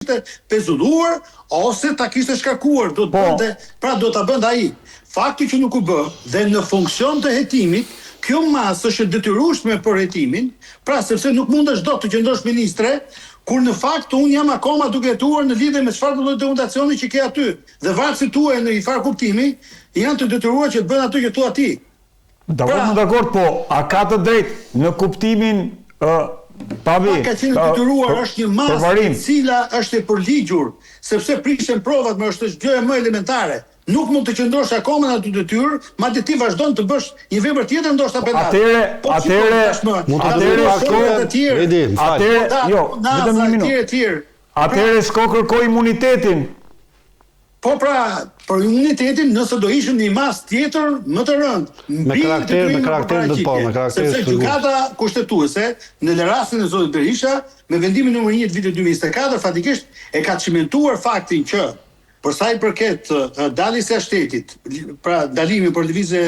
kishte pezulluar ose ta kishte shkarkuar, do ta bënte ai. Fakti që nuk u bë dhe në funksion të hetimit, kjo masë është detyrueshme për hetimin, pra sepse nuk mundesh dot të qëndrosh ministre, kur në fakt unë jam akoma duke hetuar në lidhje me çfarë do lloj dokumentacioni që ke aty. Dhe varësit tuaj në një farë kuptimi janë të detyruar që të bëjnë atë që thua ti. Dakord, po a ka të drejtë në kuptimin Pavi, ka qenë detyruar është një masë e cila është e përligjur, sepse prishen provat, më është gjëja më elementare. Nuk mund të qëndrosh akoma në aty detyrë, madje ti vazhdon të bësh një vepër tjetër ndoshta penale. Atëherë s'ka kërkoj imunitetin. Po pra, për imunitetin nëse do ishim një masë tjetër më të rëndë. Me karakter të parë, sepse gjykata kushtetuese në rastin e zotit Berisha, me vendimin numër 1 të vitit 2024, fatikisht e ka çmentuar faktin që për sa i përket daljes së shtetit, pra dalimi për lëvizje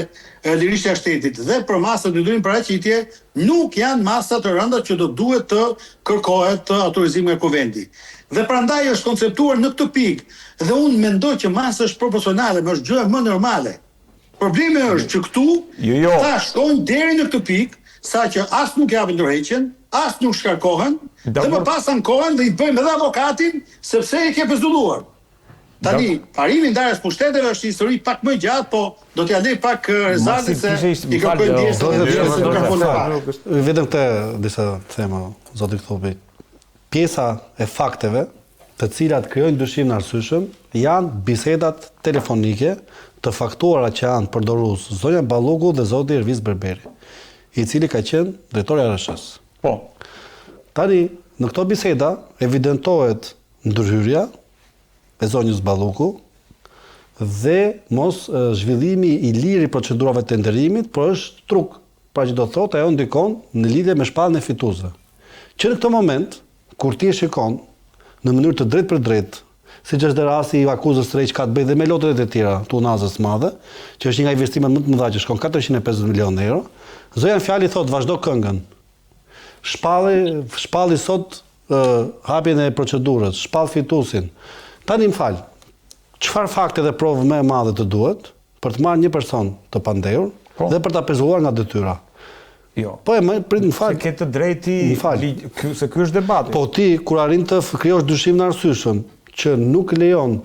lirisht të shtetit dhe për masat e durim paraqitje, nuk janë masa të rënda që do duhet të kërkohet autorizim nga kuvendi. Dhe prandaj është konceptuar në këtë pikë, dhe unë mendoj që masa është proporcionale, më është gjëja më normale. Problemi është që këtu ta shkojnë deri në këtë pikë, saqë as nuk japin dorëheqjen, as nuk shkarkohen, dhe më pas ankohen dhe i bëjmë edhe avokatin sepse e ke pezulluar. Tani, parimi ndarjes pushteteve është histori pak më gjatë, po do t'ja lej pak rezultate se i kërkojnë pjesën. Vetëm këtë disa thema, zoti Thobi. Pjesa e fakteve, të cilat krijojnë dyshim në arsyeshëm, janë bisedat telefonike të faktuara që janë përdorues zonja Balloku dhe zoti Erviz Berberi, i cili ka qenë drejtori i RSH-s. Po. Tani, në këto biseda evidentohet ndërhyrja e zonjës Balloku dhe mos zhvillimi i lirë i procedurave të tenderimit, por është truk, pra që do të thotë ajo ndikon në lidhje me shpalljen e fituesve. Që në këtë moment, kur ti e shikon në mënyrë të drejtë për drejtë, siç është rasti i akuzës së re që ka të bëjë dhe me lotët e tjera të unazës së madhe, që është një nga investimet më të mëdha që shkon 450 milionë euro, zonja Fjali thotë vazhdo këngën. Shpalli sot hapjen e procedurës, shpall fituesin. Tani më fal, çfarë fakte dhe provë më e madhe të duhet për të marrë një person të pandehur dhe për ta pezulluar nga detyra? Jo. Po prit më fal. Se ke të drejti, se ky është debati. Po ti kur arrin të krijosh dyshim në arsyeshëm që nuk lejon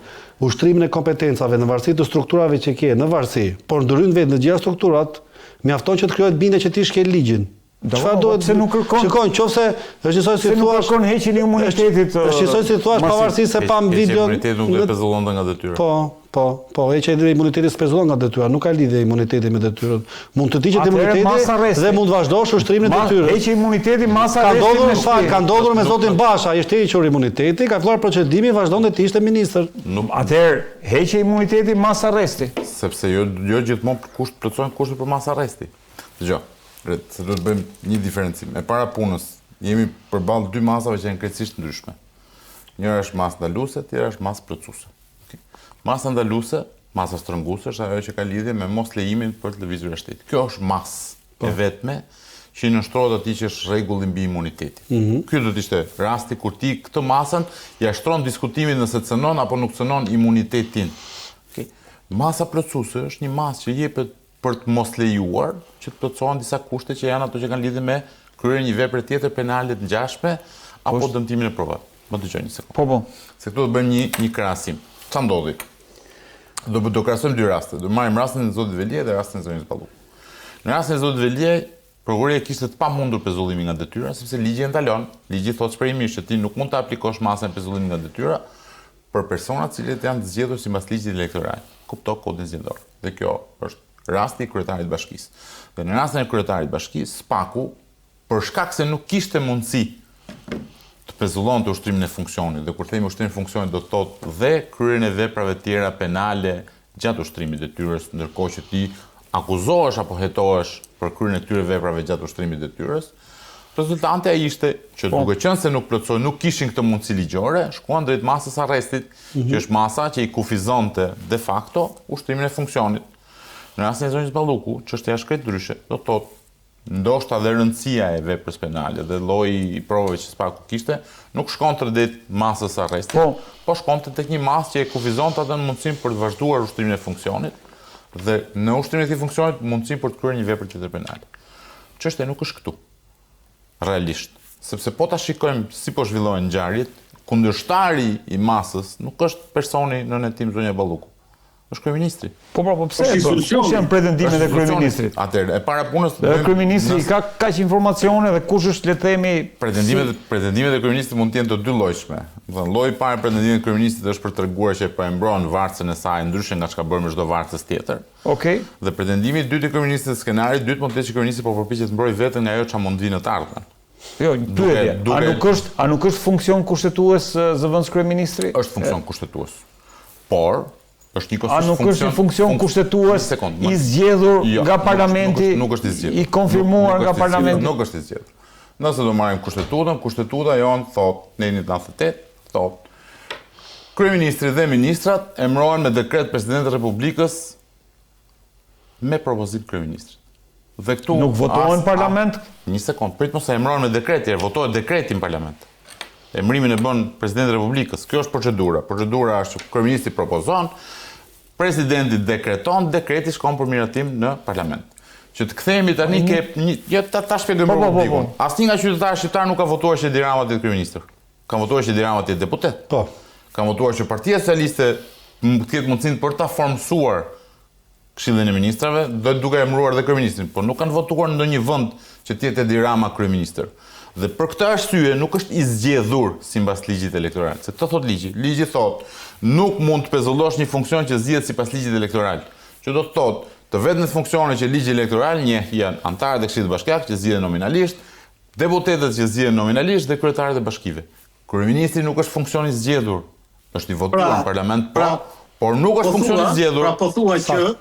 ushtrimin e kompetencave në varësi të strukturave që ke në varësi, por ndryn vetë në gjitha strukturat, mjafton që të krijohet bindje që ti shkel ligjin. Çfarë duhet se nuk kërkon? Shikoj, nëse është njësoj si thua, kërkon heqjen e imunitetit. Është njësoj si thua, pavarësisht se pam videon. Imuniteti nuk e pezullon nga detyra. Po, heqja e imunitetit spezullon nga detyra, nuk ka lidhje imuniteti me detyrën. Mund të tiqet imuniteti dhe mund vazhdosh ushtrimin e detyrës. Heqja e imunitetit masa arresti. Ka ndodhur me zotin Basha, ishte hequr imuniteti, ka filluar procedimi, vazhdonte të ishte ministër. Atëherë, heqja e imunitetit masa arresti. Sepse jo gjithmonë plotësohen kushtet për masa arresti. Dgjoj. Se do të bëjmë një diferencim. E para punës, jemi përballë dy masave që janë krejtësisht ndryshme. Njëra është masë ndaluese, tjetra është masë plotësuese. Masa ndaluese, masa shtrënguese, është ajo që ka lidhje me mos lejimin për të lëvizur shtetit. Kjo është masë e vetme që i nënshtrohet atij që është rregulli mbi imunitetin. Ky do të ishte rasti kur ti këtë masën ja shtron diskutimin nëse cënon apo nuk cënon imunitetin. Masa plotësuese është një masë që jepet për të mos lejuar që të plotësohen disa kushte që janë ato që kanë lidhje me kryerjen e një vepre tjetër penale të ngjashme apo dëmtimin e provave. Më dëgjoj një sekondë. Po. Se këtu do bëjmë një krahasim. Ç'a ndodhi? Do krahasojmë dy raste. Do marrim rastin e zotit Velie dhe rastin e zonjës Balloku. Në rastin e zotit Velie, prokuroria kishte të pamundur pezullimin nga detyra, sepse ligji e ndalon. Ligji thotë shpërimish që ti nuk mund të aplikosh masën e pezullimit nga detyra për persona të cilët janë të zgjedhur sipas ligjit elektoral. Kupto kodin zgjedhor. Dhe kjo është rasti i kryetarit bashkisë. Dhe në rastin e kryetarit bashkisë, SPAK-u, për shkak se nuk kishte mundësi të pezullonte ushtrimin e funksionit, dhe kur themi ushtrimin e funksionit do të thotë dhe kryerjen e veprave tjera penale gjatë ushtrimit të detyrës, ndërkohë që ti akuzohesh apo hetohesh për kryerjen e këtyre veprave gjatë ushtrimit të detyrës, rezultanti ai ishte që duke qenë se nuk plotësoi, nuk kishin këtë mundësi ligjore, shkuan drejt masës arrestit, që është masa që i kufizonte de facto ushtrimin e funksionit. Në rastin e zonjës Balloku, çështja është krejt ndryshe. Do thotë, ndoshta dhe rëndësia e veprës penale dhe lloji i provave që spaku kishte, nuk shkonte drejt masës arrestit, po shkonte tek një masë që e kufizonte atë në mundësinë për të vazhduar ushtrimin e funksionit dhe në ushtrimin e këtij funksionit mundësinë për të kryer një vepër tjetër penale. Çështja nuk është këtu. Realisht, sepse po ta shikojmë si po zhvillohen ngjarjet, kundërshtari i masës nuk është personi në netim zonja Balluku. Është kryeministri. Po pse? Kush janë pretendimet e kryeministrit? Atëherë, e para punës kryeministri ka kaq informacione dhe kush është, le të themi, pretendimet e kryeministrit mund të jenë të dy llojshme. Do të thënë, lloji i parë pretendimet e kryeministrit është për treguar që po e mbron varcën e saj ndryshe nga çka bën me çdo varcës tjetër. Okej. Dhe pretendimi i dytë i kryeministrit, skenari i dytë mund të jetë që kryeministri po përpiqet të mbrojë veten nga ajo çka mund vinë në të ardhmen. Jo, pyetje. A nuk është funksion kushtetues zëvendës kryeministri? Është funksion kushtetues. Por është një A nuk është një funksion kushtetues i zgjedhur nga parlamenti, i konfirmuar nga parlamenti? Nuk është i zgjedhur. Nëse do marrim kushtetutën, kushtetuta jon thot, në 98, thot, kryeministri dhe ministrat emërohen me dekret presidentit të Republikës me propozim të kryeministrit. Dhe këtu nuk votohen në parlament? Një sekond, prit mos e emërohen me dekret, votohet dekreti në parlament. Emërimin e bën presidenti i Republikës. Kjo është procedura. Procedura është kryeministri propozon, presidenti dekreton, dekreti shkon për miratim në parlament. Që të kthehemi tani ta shpjegojmë problemin. Asnjë nga qytetarët shqiptar nuk ka votuar që Edi Rama të jetë kryeministër. Ka votuar që Edi Rama të jetë deputet. Po. Ka votuar që Partia Socialiste të ketë mundësinë për ta formsuar Këshillin e Ministrave, duke emëruar dhe kryeministrin, por nuk kanë votuar në ndonjë vend që të jetë Edi Rama kryeministër. Dhe për këtë arsye nuk është i zgjedhur sipas ligjit elektoral. Se këtë thot ligji. Ligji thot, nuk mund të pezullosh një funksion që zgjedhet sipas ligjit elektoral. Që do të thotë, të vetmet funksione që ligji elektoral njeh janë anëtarët e Këshillit Bashkiak që zgjidhen nominalisht, deputetët që zgjidhen nominalisht dhe kryetarët e bashkive. Kryeministri nuk është funksion i zgjedhur, është i votuar në parlament, por nuk është funksion i zgjedhur. Pra po thua që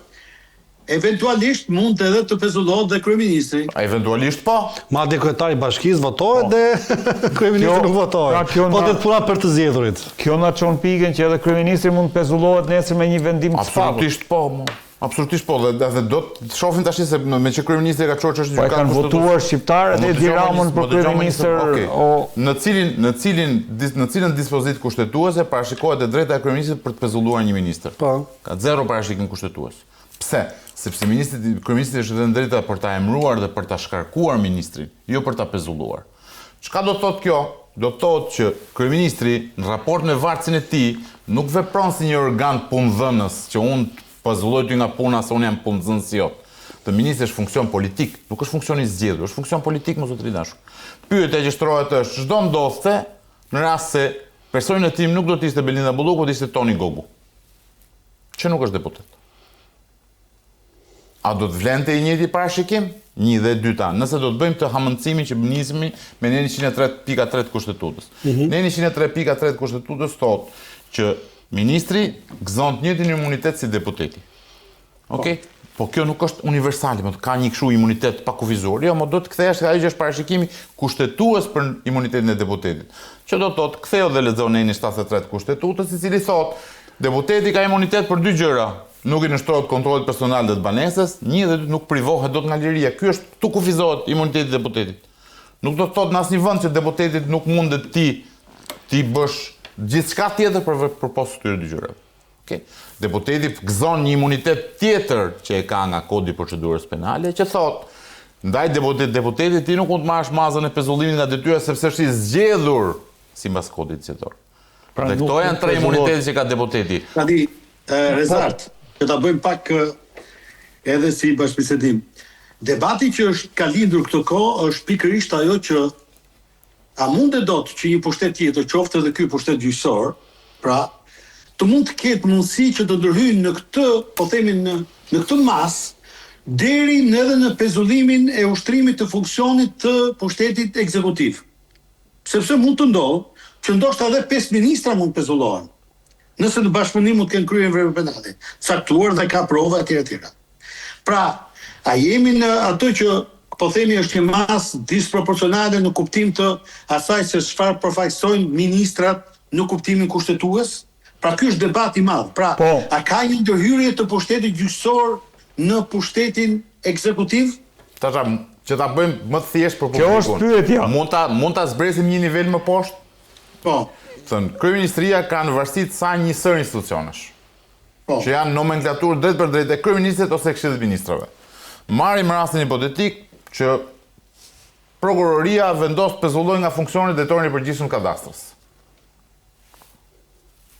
eventualisht mund edhe të pezullohet dhe kryeministri. Eventualisht po. Madje kryetari i bashkisë votohet dhe kryeministri nuk votohet. Po të puna për të zgjedhurit. Kjo na çon pikën që edhe kryeministri mund të pezullohet nesër me një vendim të shpallur. Absolutisht po. Absolutisht po, dhe do të shohim tash se me që kryeministri ka çorë çështën e kanë votuar shqiptarët Edi Ramën për kryeministër, në cilën dispozitë kushtetuese parashikohet e drejta e kryeministrit për të pezulluar një ministër. Po. Ka zero parashikim kushtetues. Pse? Sepse kryeministri është dhënë drejta për ta emëruar dhe për ta shkarkuar ministrin, jo për ta pezulluar. Çka do të thotë kjo? Do të thotë që kryeministri në raport me varcin e tij nuk vepron si një organ punëdhënës që unë pezuloj ty nga puna se unë jam punëdhënës jot. Të ministri është funksion politik, nuk është funksion i zgjedhur, është funksion politik mos u tridashur. Pyetja që shtrohet është çdo ndodhte në rast se personi në tim nuk do të ishte Belinda Bulluku, do të ishte Toni Gogu, që nuk është deputet. A do të vlente i njëjti parashikim? Një dhe dyta. Nëse do të bëjmë të hamëndësimin që nisemi me në 103.3 kushtetutës. Në 103.3 kushtetutës thotë që ministri gëzon të njëjtin imunitet si deputeti. Okej? Po kjo nuk është universale, ka një kështu imunitet pa kufizuar. Jo, mo do të kthehesh ajo që është parashikimi kushtetues për imunitetin e deputetit. Që do të thotë, ktheu dhe lexo në 173 kushtetutës, i cili thotë deputeti ka imunitet për dy gjëra. Nuk i nështrohet kontrollit personal dhe të banesës, një dhe dytë nuk privohet dot nga liria. Ky është tu kufizohet imuniteti i deputetit. Nuk do të thotë në asnjë vend që deputetit nuk mundet ti bësh gjithçka tjetër për post këtyre dy gjërave. Okej. Deputeti gëzon një imunitet tjetër që e ka nga kodi i procedurës penale, që thotë ndaj deputetit ti nuk mund të marrësh mazën e pezullimit nga detyra sepse është i zgjedhur sipas kodit zgjedhor. Dhe këto janë tre imunitetet që ka deputeti. Tani Rezart, që ta bëjmë pak edhe si bashkëbisedim. Debati që ka lindur këtë kohë është pikërisht ajo që a mundet dot që një pushtet tjetër, qoftë edhe ky pushtet gjyqësor, pra, të mund të ketë mundësi që të ndërhyjnë në këtë, po themi në këtë mas, deri edhe në pezullimin e ushtrimit të funksionit të pushtetit ekzekutiv. Sepse mund të ndodhë që ndoshta edhe 5 ministra mund pezullohen. Nëse në bashkëpunim mund të kenë kryer vepra penale, caktuar dhe ka prova etj. Pra, a jemi në ato që po themi është një masë disproporcionale në kuptim të asaj se çfarë përfaqësojnë ministrat në kuptimin kushtetues? Pra ky është debat i madh. Pra, a ka një ndërhyrje të pushtetit gjyqësor në pushtetin ekzekutiv? Tasha që ta bëjmë më të thjesht për publikun. Kjo është pyetja. Mund ta zbresim një nivel më poshtë? Po. Thënë, Kryeministria ka në varësi të saj një sër institucionesh. Po. Që janë nomenklaturë drejt për drejt e kryeministrit ose e Këshillit të Ministrave. Marrim rastin hipotetik që prokuroria vendos pezulloj nga funksioni drejtorin i përgjithshëm kadastrës.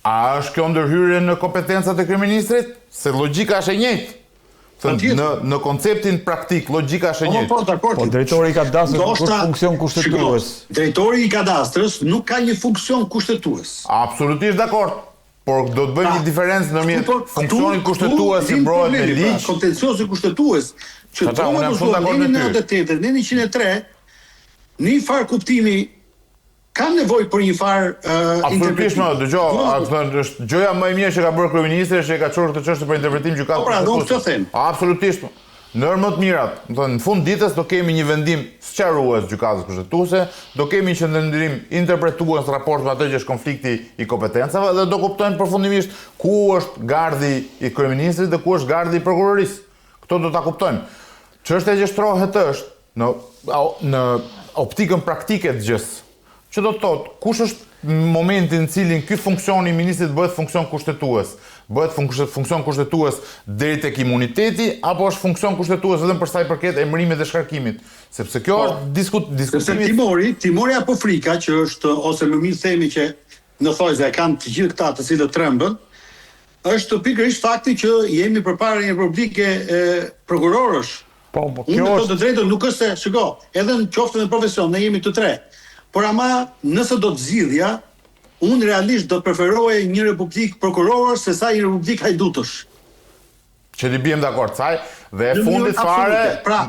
A është kjo ndërhyrje në kompetencat e kryeministrit? Se logjika është e njëjtë. Në konceptin praktik, logjika është e njëjtë. Po drejtori i kadastrës nuk është funksion kushtetues. Drejtori i kadastrës nuk ka një funksion kushtetues. Absolutisht dakord. Por do të bëjmë një diferencë ndërmjet funksionin kushtetues që mbrohet me ligj. Kontenciozi kushtetues që duhet të shkojë në 98, në 103, në një farë kuptimi ka nevojë për një farë interpretim. Absolutisht, dëgjoj, është gjëja më e mirë që ka bërë kryeministri që ka çuar këtë çështje për interpretim gjykatë. Po pra, do të them. Absolutisht. Në më të mirat, në fund ditës do kemi një vendim sqarues gjykatës kushtetuese, do kemi një qëndrim interpretues raport me atë që është konflikti i kompetencave dhe do kuptojmë përfundimisht ku është gardi i kryeministrit dhe ku është gardi i prokurorisë. Këto do ta kuptojmë. Çështja që shtrohet është në optikën praktike të gjës. Që do të thotë, kush është momentin në cilin ky funksion i ministrit bëhet funksion kushtetues? Bëhet funksion kushtetues deri tek imuniteti apo është funksion kushtetues vetëm për sa i përket emërimit dhe shkarkimit? Sepse kjo është diskutimi. Sepse timori apo frika që është ose më mirë themi që në thojza kanë të gjithë këta të cilët trembën, është pikërisht fakti që jemi përpara një republike prokurorësh. Po, kjo është të drejtën nuk është se, shiko, edhe në qoftën e profesion ne jemi të tre. Por ama nëse do të zgjidhja, unë realisht do të preferoje një republik prokurorësh se sa një republik hajdutësh. Që ti biem dakord saj dhe e fundit fare. Pra,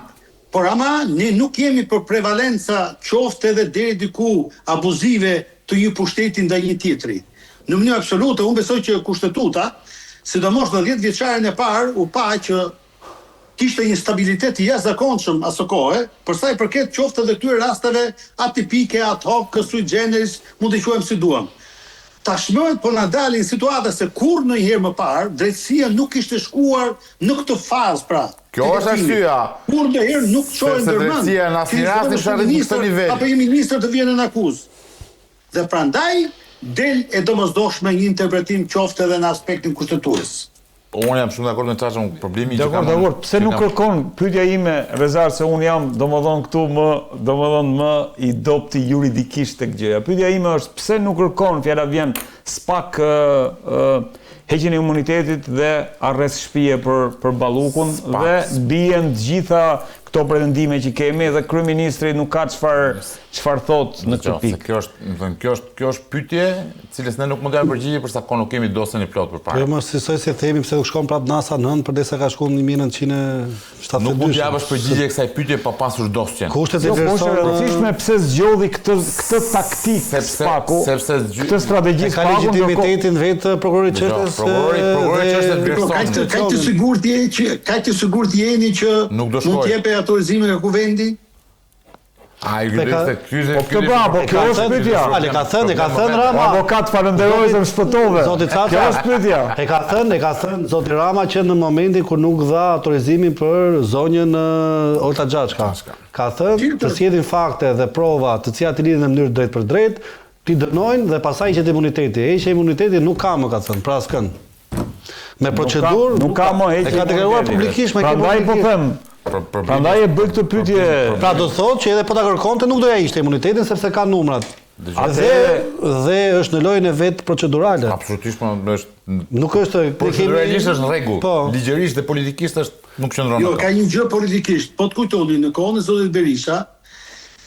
por ama ne nuk jemi për prevalenca qoftë edhe deri diku abuzive të një pushteti ndaj një tjetri. Në mënyrë absolute, unë besoj që kushtetuta, sidomos në 10 vjeçarin e parë, u pa që kishte një stabilitet i jashtëzakonshëm asë kohë, për sa i përket qoftë edhe këtyre rasteve atipike, ad hoc, sui generis, mund të quajmë si duam. Tashmë po na dalin situata se kur ndonjëherë më parë drejtësia nuk ishte shkuar në këtë fazë, pra. Kjo është arsyeja. Kur ndonjëherë nuk çojnë ndërmend. Drejtësia në asnjë rast nuk është në këtë nivel. Apo një ministër të vjen në akuzë. Dhe prandaj del e domosdoshme një interpretim qoftë edhe në aspektin kushtetues. Unë jam shumë dakord me çfarë problemi që kam. Dakord, pse nuk kërkon pyetja ime Rezar se unë jam domodin këtu më i dobti juridikisht tek gjëja. Pyetja ime është pse nuk kërkon, fjala vjen spak heqjen e imunitetit dhe arrest shtëpie për Ballukun dhe bien të gjitha këto pretendime që kemi dhe kryeministri nuk ka çfarë thot në këtë pikë. Kjo është pyetje, cilës ne nuk mund të japim përgjigje për sa kohë nuk kemi dosjen e plotë përpara. Jo, më sisoj se themi pse u shkon prap NASA 9 përdesa ka shkuar në 1972. Nuk mund të japësh përgjigje kësaj pyetje pa pasur dosjen. Kushtet e është e rëndësishme pse zgjodhi këtë taktikë spaku, këtë strategji spaku, ka legitimitetin vetë prokurorit çështës. Prokurori çështës vlerëson. Ka të sigurt jeni që mund të jepë autorizimin nga kuvendi? Ai gjithë kyze. Po bravo, kjo është pyetja. Ale ka thënë Rama. Avokat falenderoj se më shpëtove. Zoti Çaça. Kjo është pyetja. E ka thënë zoti Rama që në momentin kur nuk dha autorizimin për zonjën Olta Xhaçka. Ka thënë të sjellin fakte dhe prova të cilat i lidhen në mënyrë drejt për drejt, ti dënojnë dhe pastaj heqet imuniteti. Heqja e imunitetit nuk ka më, ka thënë, pra s'kën. Me procedurë nuk ka më heqje. E ka deklaruar publikisht me këtë. Prandaj po them. Prandaj e bëj këtë pyetje. Pra do thotë që edhe po ta kërkonte nuk doja ishte imunitetin sepse ka numrat. Dhe është në lojën e vet procedurale. Absolutisht është. Nuk është proceduralisht është në rregull. Ligjërisht dhe politikisht është nuk qëndron. Jo, ka një gjë politikisht. Po të kujtoni në kohën e zotit Berisha,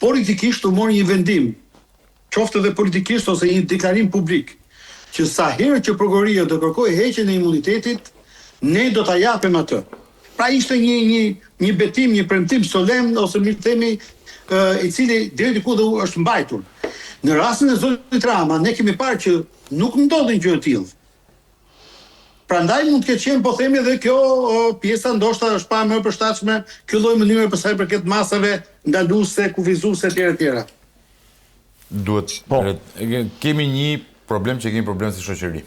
politikisht u mori një vendim, qoftë edhe politikisht ose një deklarim publik, që sa herë që prokuroria do kërkojë heqjen e imunitetit, ne do ta japim atë. Pra ishte një betim, një premtim solemn ose më themi i cili deri diku është mbajtur. Në rastin e zotit Rama, ne kemi parë që nuk ndodhin gjë të tillë. Prandaj mund të ketë qenë, po themi edhe kjo pjesa ndoshta është pa më e përshtatshme, ky lloj mënyre për sa i përket masave ndaluese, kufizuese etj. Duhet. Kemi një problem që kemi problem si shoqëri.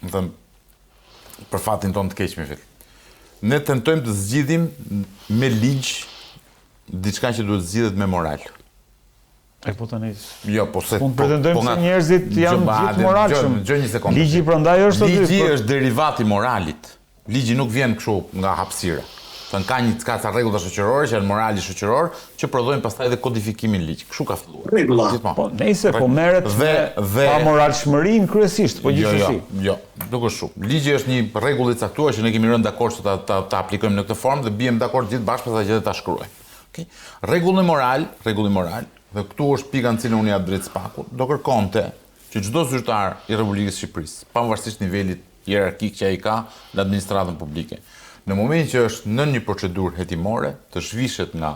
Do të them për fatin ton të keq me fit. Ne tentojmë të zgjidhim me ligj diçka që duhet zgjidhet me moral. Po tani. Jo, po se Mund pretendojmë se njerëzit janë gjithë moralshëm. Gjë një sekondë. Ligji prandaj është aty. Ligji është derivat i moralit. Ligji nuk vjen kështu nga hapësira. Ka ca rregulla shoqërore që janë morali shoqëror që prodhojnë pastaj edhe kodifikimin ligj. Kështu ka filluar. Rregulla. Po nejse, po merret me pamoralshmërinë kryesisht, po gjithsesi. Jo, nuk është kështu. Ligji është një rregull i caktuar që ne kemi rënë dakord se ta aplikojmë në këtë formë dhe bijmë dakord gjithë bashkë pastaj që ta shkruajmë. Okej. Rregulli moral, dhe këtu është pika në cilën unë ja drejt Spakut, do kërkonte që çdo zyrtar i Republikës së Shqipërisë, pavarësisht nivelit hierarkik që ai ka në administratën publike, në momentin që është në një procedurë hetimore, të zhvishet nga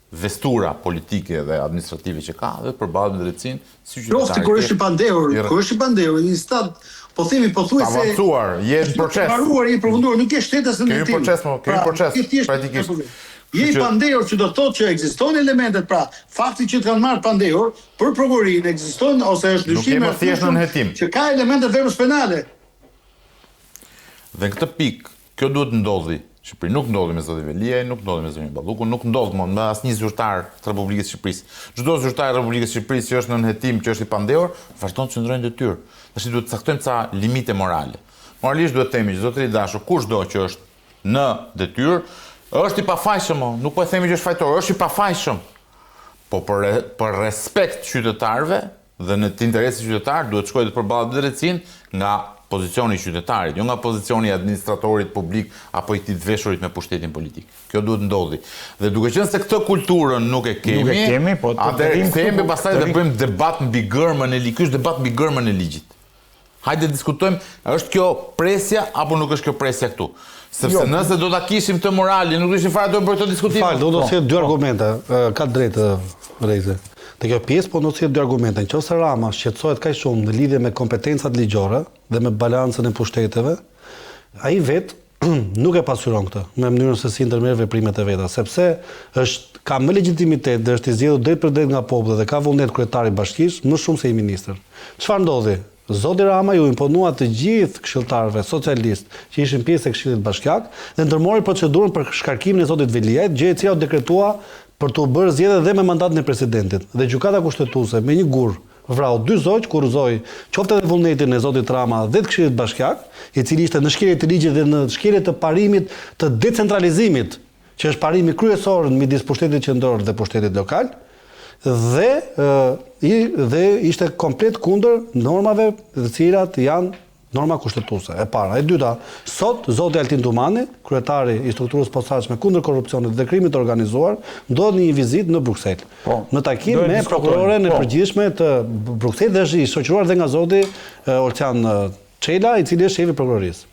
vestura politike dhe administrative që ka dhe të përballet me drejtësinë si qytetari. Qoftë kur është i pandehur, një instant, po themi pothuajse avancuar, je në proces. Paruar, i përfunduar, nuk ke shtetas në tim. Kemi proces praktikisht. Je i pandehur që do të thotë që ekzistojnë elementet, pra fakti që të kanë marrë pandehur për prokurorinë ekzistojnë ose është dyshim që ka elemente verbës penale. Dhe në këtë pikë, kjo duhet ndodhi. Shqipëri nuk ndodhi me zotin Veliaj, nuk ndodhi me zotin Ballukun, nuk ndodh me asnjë zyrtar të Republikës së Shqipërisë. Çdo zyrtar i Republikës së Shqipërisë që është në hetim, që është i pandehur, vazhdon të qëndrojë në detyrë. Tash duhet të caktojmë ca limite morale. Moralisht duhet të themi që zotëri dashur, kushdo që është në detyrë, është i pafajshëm, nuk po e themi që është fajtor, është i pafajshëm. Po për respekt qytetarëve dhe në të interesit qytetar duhet shkojë të përballet me drejtësinë nga pozicioni i qytetarit, jo nga pozicioni i administratorit publik apo i të veshurit me pushtetin politik. Kjo duhet ndodhi. Dhe duke qenë se këtë kulturën nuk e kemi, atëherë kthehemi pastaj dhe bëjmë debat mbi gërmën e ligjit, debat mbi gërmën e ligjit. Hajde diskutojmë, është kjo presja apo nuk është kjo presja këtu? Sepse nëse do ta kishim të moralin, nuk ishim fare do të bëjmë këtë diskutim. Fal, do të sjell dy argumente, ka drejtë Reze. Te kjo pjesë po do të sjell dy argumente. Nëse Rama shqetësohet kaq shumë në lidhje me kompetencat ligjore dhe me balancën e pushteteve, ai vet nuk e pasyron këtë me mënyrën se si ndërmerr veprimet e veta, sepse ka më legjitimitet dhe është i zgjedhur drejt për drejt nga populli dhe ka vullnet kryetari bashkisë më shumë se i ministër. Çfarë ndodhi? Zoti Rama ju imponua të gjithë këshilltarëve socialistë që ishin pjesë e Këshillit Bashkiak dhe ndërmori procedurën për shkarkimin e zotit Veliajt, gjë e cila u dekretua për të bërë zgjedhje dhe me mandatin e presidentit. Dhe gjykata kushtetuese me një gur vrau dy zogj, kurrizoi qoftë edhe vullnetin e zotit Rama dhe të Këshillit Bashkiak, i cili ishte në shkelje të ligjit dhe në shkelje të parimit të decentralizimit, që është parimi kryesor midis pushtetit qendror dhe pushtetit lokal. Dhe ishte komplet kundër normave të cilat janë norma kushtetuese. E para, e dyta, sot zoti Altin Dumani, kryetari i strukturës posaçme kundër korrupsionit dhe krimit të organizuar, ndodh në një vizitë në Bruksel. Në takim me prokuroren e përgjithshme të Brukselit dhe është i shoqëruar dhe nga zoti Olcan Çela, i cili është shefi i prokurorisë.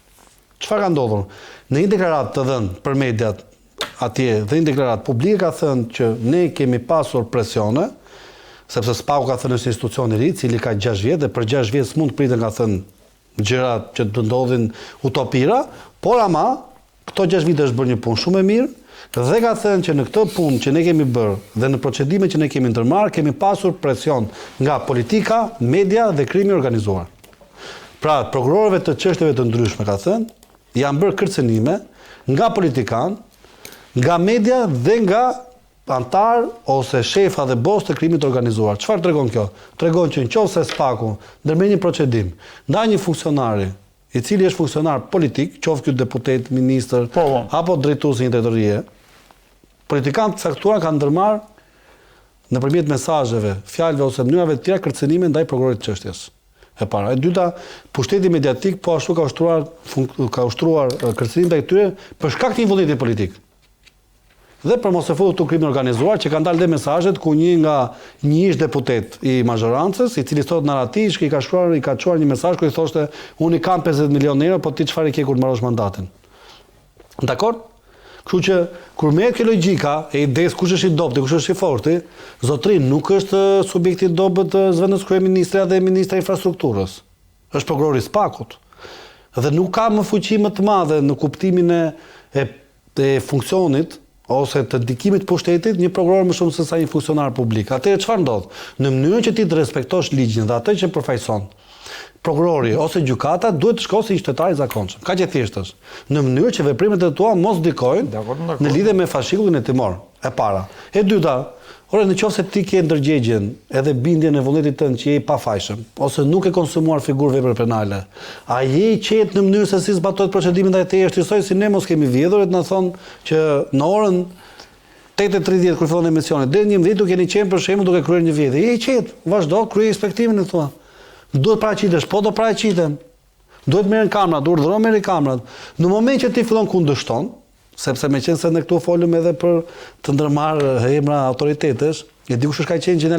Çfarë ka ndodhur? Në një deklaratë të dhënë për mediat atje dhe një deklaratë publike ka thënë që ne kemi pasur presione, sepse Spaku ka thënë është institucion i ri, cili ka 6 vjet dhe për 6 vjet s'mund të priten, ka thënë, gjërat që të ndodhin utopira, por ama këto 6 vite është bërë një punë shumë e mirë dhe ka thënë që në këtë punë që ne kemi bërë dhe në procedimet që ne kemi ndërmarrë, kemi pasur presion nga politika, media dhe krimi organizuar. Pra, prokurorëve të çështjeve të ndryshme ka thënë, janë bërë kërcënime nga politikan, nga media dhe nga antar ose shefa dhe bos të krimit organizuar. Çfarë tregon kjo? Tregon që nëse Spaku ndërmerr një procedim ndaj një funksionari i cili është funksionar politik, qoftë ky deputet, ministër apo drejtues i një drejtorie, politikanët të caktuar kanë ndërmarr nëpërmjet mesazheve, fjalëve ose mënyrave të tjera kërcënime ndaj prokurorit të çështjes. E para, e dyta, pushteti mediatik po ashtu ka ushtruar kërcënim ndaj tyre për shkak të një vullneti politik. Dhe për mos e futur të krimin organizuar, që kanë dalë dhe mesazhet ku një ish deputet i mazhorancës, i cili thotë narratish, i ka çuar një mesazh ku i thoshte unë i kam 50 milionë euro, po ti çfarë ke kur të marrësh mandatin. Dakor? Kështu që kur merret kjo logjika e idesë kush është i dobët, kush është i fortë, zotrin nuk është subjekti i dobët zëvendës kryeministra dhe ministra e infrastrukturës. Është prokurori i Spakut. Dhe nuk ka më fuqi më të madhe në kuptimin e funksionit ose të ndikimit pushtetit një prokuror më shumë se sa një funksionar publik. Atëherë çfarë ndodh? Në mënyrën që ti të respektosh ligjin dhe atë që përfaqëson, prokurori ose gjykata duhet të shkojë si qytetar i zakonshëm. Kaq e thjeshtë është. Në mënyrë që veprimet e tua mos ndikojnë në lidhje me fashikullin e timor. E para. E dyta, nëse ti ke ndërgjegjen edhe bindjen e vullnetit tënd që je i pafajshëm ose nuk e konsumuar figurë vepre penale, a je i qetë në mënyrë se si zbatohet procedimi ndaj teje, shtisoj si ne mos kemi vjedhur të na thonë që në orën 8:30 kur fillon emisioni, deri në 11 duke keni qenë për shembull duke kryer një vjedhje. Je i qetë, vazhdo kryej inspektimin e thua. Duhet paraqitesh, po do paraqiten. Duhet merren kamera, duhet urdhëron merri kamerat. Në moment që ti fillon kundërshton, sepse meqense ne këtu folëm edhe për të ndërmarrë emra autoritetesh, e di kush është ka qenë